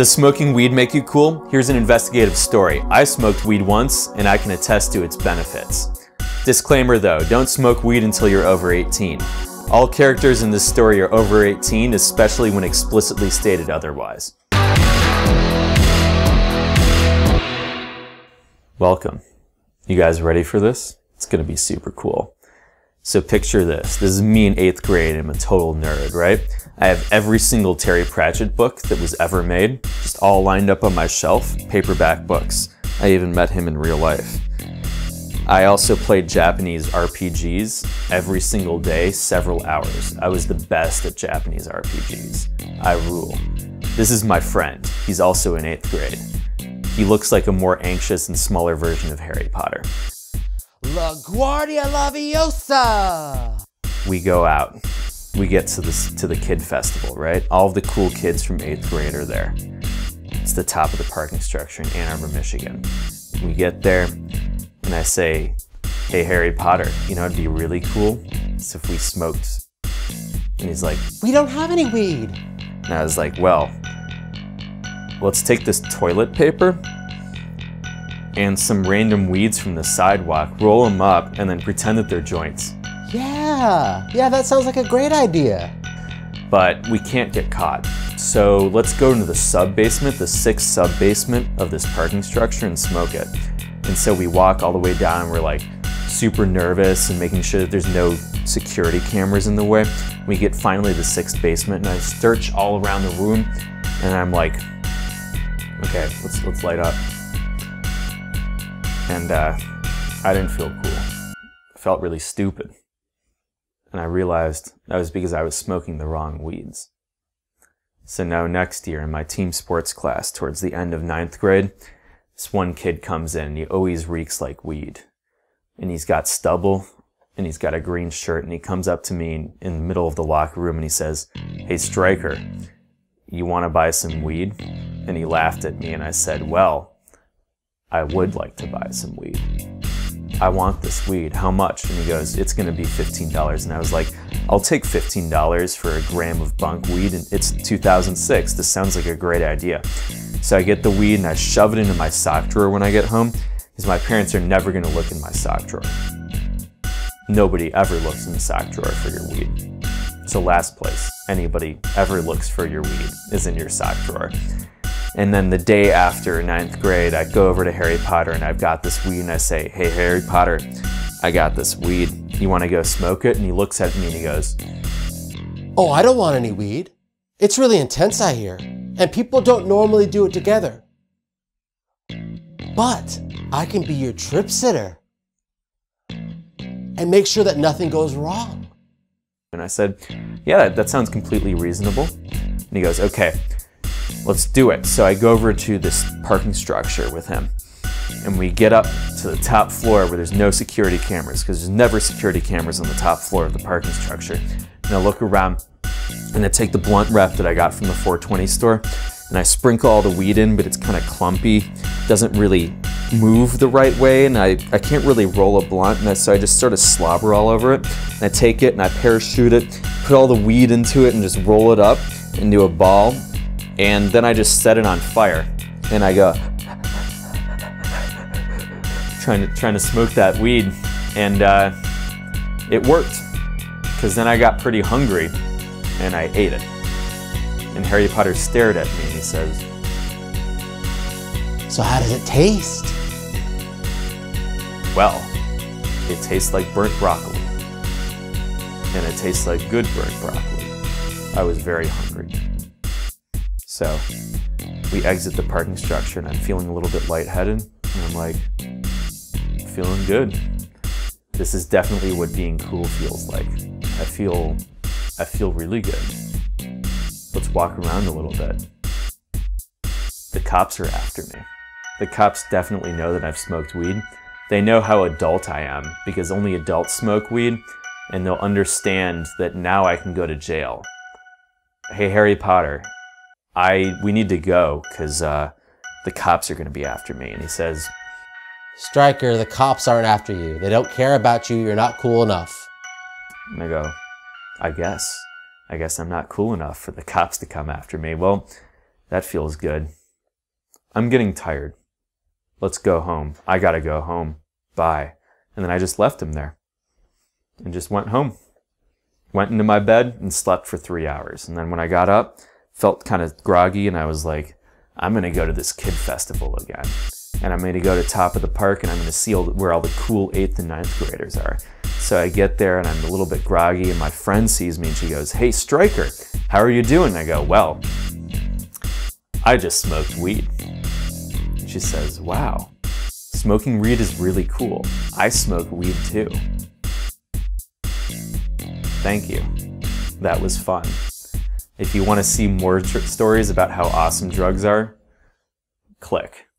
Does smoking weed make you cool? Here's an investigative story. I smoked weed once, and I can attest to its benefits. Disclaimer though, don't smoke weed until you're over 18. All characters in this story are over 18, especially when explicitly stated otherwise. Welcome. You guys ready for this? It's gonna be super cool. So picture this. This is me in 8th grade. I'm a total nerd, right? I have every single Terry Pratchett book that was ever made, just all lined up on my shelf, paperback books. I even met him in real life. I also played Japanese RPGs every single day, several hours. I was the best at Japanese RPGs. I rule. This is my friend. He's also in 8th grade. He looks like a more anxious and smaller version of Harry Potter. La Guardia Laviosa! We go out. We get to the kid festival, right? All of the cool kids from 8th grade are there. It's the top of the parking structure in Ann Arbor, Michigan. We get there, and I say, hey, Harry Potter, you know, it'd be really cool if we smoked. And he's like, we don't have any weed. And I was like, well, let's take this toilet paper and some random weeds from the sidewalk, roll them up, and then pretend that they're joints. Yeah, that sounds like a great idea. But we can't get caught. So let's go into the sub-basement, the 6th sub-basement of this parking structure and smoke it. And so we walk all the way down and we're like super nervous and making sure that there's no security cameras in the way. We get finally to the 6th basement and I search all around the room and I'm like, okay, let's light up. And I didn't feel cool. I felt really stupid. And I realized that was because I was smoking the wrong weeds. So now next year in my team sports class, towards the end of 9th grade, this one kid comes in and he always reeks like weed. And he's got stubble and he's got a green shirt and he comes up to me in the middle of the locker room and he says, hey Stryker, you want to buy some weed? And he laughed at me and I said, well, I would like to buy some weed. I want this weed, how much? And he goes, it's gonna be $15. And I was like, I'll take $15 for a gram of bunk weed, and it's 2006, this sounds like a great idea. So I get the weed and I shove it into my sock drawer when I get home, because my parents are never gonna look in my sock drawer. Nobody ever looks in the sock drawer for your weed. So last place anybody ever looks for your weed is in your sock drawer. And then the day after 9th grade, I go over to Harry Potter and I've got this weed and I say, hey, Harry Potter, I got this weed. You want to go smoke it? And he looks at me and he goes, oh, I don't want any weed. It's really intense, I hear. And people don't normally do it together. But I can be your trip sitter and make sure that nothing goes wrong. And I said, yeah, that sounds completely reasonable. And he goes, okay. Let's do it. So I go over to this parking structure with him and we get up to the top floor where there's no security cameras because there's never security cameras on the top floor of the parking structure. And I look around and I take the blunt wrap that I got from the 420 store and I sprinkle all the weed in, but it's kind of clumpy, doesn't really move the right way, and I can't really roll a blunt, and so I just sort of slobber all over it. And I take it and I parachute it, put all the weed into it and just roll it up into a ball. And then I just set it on fire, and I go trying to smoke that weed, and it worked, because then I got pretty hungry, and I ate it. And Harry Potter stared at me, and he says, so how does it taste? Well, it tastes like burnt broccoli, and it tastes like good burnt broccoli. I was very hungry. So we exit the parking structure and I'm feeling a little bit lightheaded and I'm like, feeling good. This is definitely what being cool feels like. I feel really good. Let's walk around a little bit. The cops are after me. The cops definitely know that I've smoked weed. They know how adult I am because only adults smoke weed, and they'll understand that now I can go to jail. Hey, Harry Potter, we need to go because the cops are going to be after me. And he says, Stryker, the cops aren't after you. They don't care about you. You're not cool enough. And I go, I guess I'm not cool enough for the cops to come after me. Well, That feels good. I'm getting tired. Let's go home. I gotta go home. Bye. And then I just left him there and just went home. Went into my bed and slept for 3 hours. And then when I got up, felt kind of groggy, and I was like, I'm going to go to this kid festival again. And I'm going to go to Top of the Park, and I'm going to see where all the cool 8th and 9th graders are. So I get there, and I'm a little bit groggy, and my friend sees me, and she goes, hey, Stryker, how are you doing? I go, well, I just smoked weed. And she says, wow, smoking weed is really cool. I smoke weed too. Thank you. That was fun. If you want to see more stories about how awesome drugs are, click.